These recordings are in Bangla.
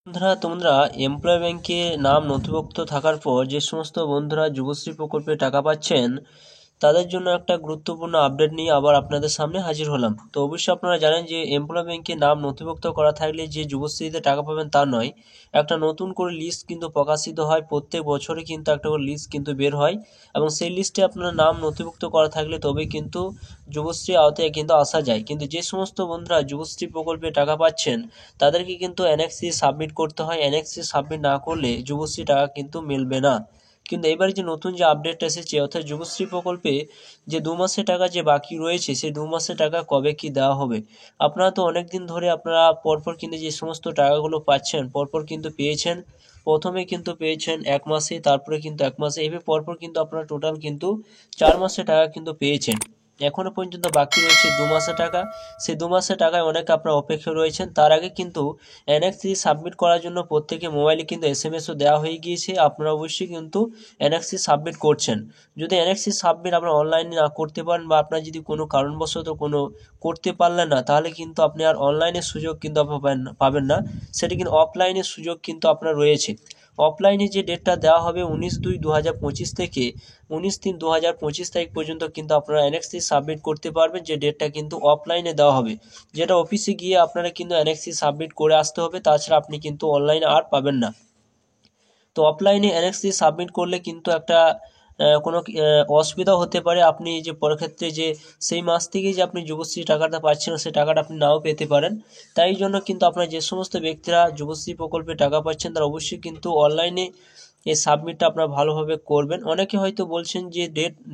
বন্ধুরা তোমরা এমপ্লয় ব্যাংকে নাম নথিভুক্ত থাকার পর যে সমস্ত বন্ধুরা যুবশ্রী প্রকল্পে টাকা পাচ্ছেন তাদের জন্য একটা গুরুত্বপূর্ণ আপডেট নিয়ে আবার আপনাদের সামনে হাজির হলাম। তো অবশ্যই আপনারা জানেন যে এমপ্লয় ব্যাংকে নাম নথিভুক্ত করা থাকলে যে যুবশ্রীতে টাকা পাবেন তা নয়, একটা নতুন করে লিস্ট কিন্তু প্রকাশিত হয়। প্রত্যেক বছরে কিন্তু একটা করে লিস্ট কিন্তু বের হয় এবং সেই লিস্টে আপনার নাম নথিভুক্ত করা থাকলে তবেই কিন্তু যুবশ্রী আওতায় কিন্তু আসা যায়। কিন্তু যে সমস্ত বন্ধুরা যুবশ্রী প্রকল্পে টাকা পাচ্ছেন তাদেরকে কিন্তু এনএক্সি সাবমিট করতে হয়। এনএক্সি সাবমিট না করলে যুবশ্রী টাকা কিন্তু মিলবে না। কিন্তু এবার যে নতুন যে আপডেট এসেছে, অর্থাৎ যুবশ্রী প্রকল্পে যে 2 মাসের টাকা যে বাকি রয়েছে সেই 2 মাসের টাকা কবে কি দেওয়া হবে। আপনারা তো অনেক দিন ধরে আপনারা পরপর কিন্তু যে সমস্ত টাকাগুলো পাচ্ছেন পরপর কিন্তু পেয়েছেন। প্রথমে কিন্তু পেয়েছেন 1 মাসে, তারপরে কিন্তু 1 মাসে, এভাবে পরপর কিন্তু আপনারা টোটাল কিন্তু 4 মাসের টাকা কিন্তু পেয়েছেন। এখনো পর্যন্ত বাকি রয়েছে 2 মাসের টাকা। সেই 2 মাসের টাকায় অনেকে আপনারা অপেক্ষায় রয়েছেন। তার আগে কিন্তু এনএক্সি সাবমিট করার জন্য প্রত্যেকে মোবাইলে কিন্তু এসএমএসও দেওয়া হয়ে গিয়েছে। আপনারা অবশ্যই কিন্তু এনএক্সি সাবমিট করছেন। যদি এনএক্সি সাবমিট আপনারা অনলাইনে না করতে পারেন বা আপনার যদি কোনো কারণবশত কোনো করতে পারলেন না, তাহলে কিন্তু আপনি আর অনলাইনের সুযোগ কিন্তু পাবেন না। সেটি কিন্তু অফলাইনের সুযোগ কিন্তু আপনার রয়েছে। অফলাইনে যে ডেটটা দেওয়া হবে 19/2/2025 থেকে 19/3/2025 তারিখ পর্যন্ত কিন্তু আপনারা এনএক্সি সাবমিট করতে পারবেন, যে ডেটটা কিন্তু অফলাইনে দেওয়া হবে, যেটা অফিসে গিয়ে আপনারা কিন্তু এনএক্সি সাবমিট করে আসতে হবে। তাছাড়া আপনি কিন্তু অনলাইনে আর পাবেন না। তো অফলাইনে এনএক্সি সাবমিট করলে কিন্তু একটা কোনো অসুবিধা হতে পারে। আপনি যে পরের ক্ষেত্রে যে সেই মাস থেকেই যে আপনি যুবশ্রী টাকাটা পাচ্ছেন সেই টাকাটা আপনি নাও পেতে পারেন। তাই জন্য কিন্তু আপনার যে সমস্ত ব্যক্তিরা যুবশ্রী প্রকল্পে টাকা পাচ্ছেন তারা অবশ্যই কিন্তু অনলাইনে এই সাবমিটটা আপনারা ভালোভাবে করবেন। অনেকে হয়তো বলছেন যে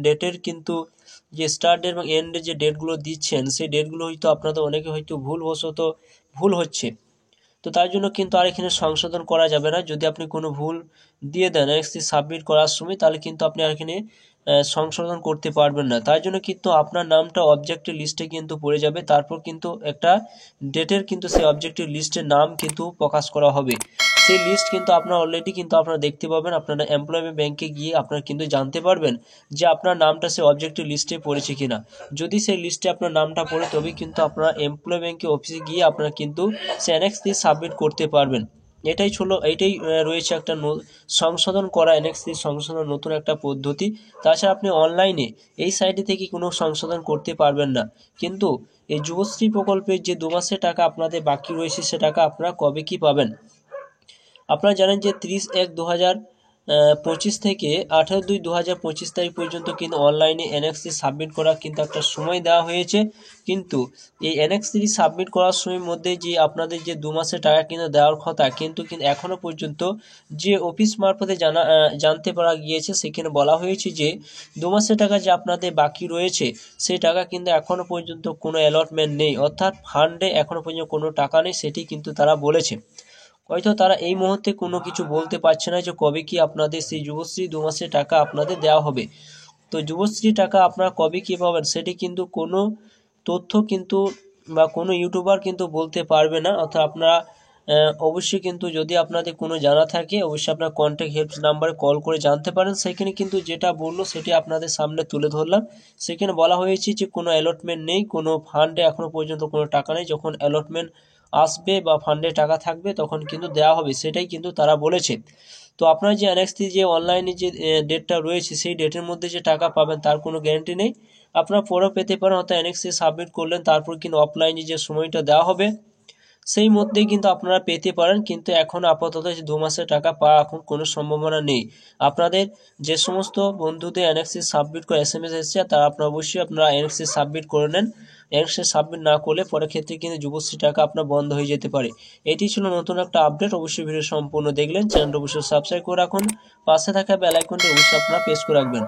ডেটের কিন্তু যে স্টার্ট ডেট এবং এন্ড ডেট যে ডেটগুলো দিচ্ছেন সেই ডেটগুলো হয়তো আপনাদের অনেকে হয়তো ভুল হচ্ছে। তো তার জন্য কিন্তু আর এখানে সংশোধন করা যাবে না। যদি আপনি কোনো ভুল দিয়ে দেন এনএক্সি সাবমিট করার সময়, তাহলে কিন্তু আপনি আর এখানে সংশোধন করতে পারবেন না। তার জন্য কিন্তু আপনার নামটা অবজেক্টিভ লিস্টে কিন্তু পড়ে যাবে। তারপর কিন্তু একটা ডেটের কিন্তু সেই অবজেক্টিভ লিস্টের নাম কিন্তু প্রকাশ করা হবে। সেই লিস্ট কিন্তু আপনারা অলরেডি কিন্তু আপনারা দেখতে পাবেন। আপনারা এমপ্লয়মেন্ট ব্যাংকে গিয়ে আপনারা কিন্তু জানতে পারবেন যে আপনার নামটা সেই অবজেক্টিভ লিস্টে পড়েছে কিনা। যদি সেই লিস্টে আপনার নামটা পড়ে তবেই কিন্তু আপনারা এমপ্লয় ব্যাংকে অফিসে গিয়ে আপনারা কিন্তু সেই এনএক্সি সাবমিট করতে পারবেন। এইটাই রয়েছে একটা সংশোধন করা এনএক্সি সংশোধন নতুন একটা পদ্ধতি। তাছাড়া আপনি অনলাইনে এই সাইটে থেকে কোনো সংশোধন করতে পারবেন না। কিন্তু এই যুবশ্রী প্রকল্পের যে 2 মাসের টাকা আপনাদের বাকি রয়েছে সে টাকা আপনারা কবে কি পাবেন। আপনারা জানেন যে 30/1/2025 থেকে 18/2/2025 তারিখ পর্যন্ত কিন্তু অনলাইনে এনএক্সি সাবমিট করা কিন্তু একটা সময় দেওয়া হয়েছে। কিন্তু এই এনএক্সি সাবমিট করার সময়ের মধ্যে যে আপনাদের যে 2 মাসের টাকা কিন্তু দেওয়ার কথা, কিন্তু এখনও পর্যন্ত যে অফিস মারফতে জানতে পারা গিয়েছে সেখানে বলা হয়েছে যে 2 মাসের টাকা যে আপনাদের বাকি রয়েছে সেই টাকা কিন্তু এখনও পর্যন্ত কোনো অ্যালটমেন্ট নেই, অর্থাৎ ফান্ডে এখনও পর্যন্ত কোনো টাকা নেই, সেটি কিন্তু তারা বলেছে। হয়তো তারা এই মুহূর্তে কোনো কিছু বলতে পারছে না যে কবে কি আপনাদের সেই যুবশ্রী 2 মাসের টাকা আপনাদের দেওয়া হবে। তো যুবশ্রী টাকা আপনারা কবে কি পাবেন সেটি কিন্তু কোনো তথ্য কিন্তু বা কোনো ইউটিউবার কিন্তু বলতে পারবে না। অর্থাৎ আপনারা অবশ্যই কিন্তু যদি আপনাদের কোনো জানা থাকে অবশ্যই আপনার কন্ট্যাক্ট হেল্প নাম্বারে কল করে জানতে পারেন। সেখানে কিন্তু যেটা বললো সেটি আপনাদের সামনে তুলে ধরলাম। সেখানে বলা হয়েছে যে কোনো অ্যালটমেন্ট নেই, কোনো ফান্ডে এখনও পর্যন্ত কোনো টাকা নেই। যখন অ্যালটমেন্ট আসবে বা ফান্ডে টাকা থাকবে তখন কিন্তু দেওয়া হবে, সেটাই কিন্তু তারা বলেছে। তো আপনার যে এনএক্সটি যে অনলাইনে যে ডেটটা রয়েছে সেই ডেটের মধ্যে যে টাকা পাবেন তার কোনো গ্যারান্টি নেই। আপনারা পরেও পেতে পারেন, অর্থাৎ এনএক্সি সাবমিট করলেন তারপর কিন্তু অফলাইনে যে সময়টা দেওয়া হবে সেই মধ্যেই কিন্তু আপনারা পেতে পারেন। কিন্তু এখন আপাতত যে 2 মাসের টাকা পাওয়া এখন কোনো সম্ভাবনা নেই। আপনাদের যে সমস্ত বন্ধুদের এনএক্সি সাবমিট করে এসএমএস এসেছে তারা আপনারা অবশ্যই আপনারা এনএক্সি সাবমিট করে নেন। এনএক্সি সাবমিট না করলে পরের ক্ষেত্রে কিন্তু যুবশ্রী টাকা আপনার বন্ধ হয়ে যেতে পারে। এটি ছিল নতুন একটা আপডেট। অবশ্যই ভিডিও সম্পূর্ণ দেখলেন, চ্যানেলটা অবশ্যই সাবস্ক্রাইব করে রাখুন, পাশে থাকা বেল আইকনটি অবশ্যই আপনারা প্রেস করে রাখবেন।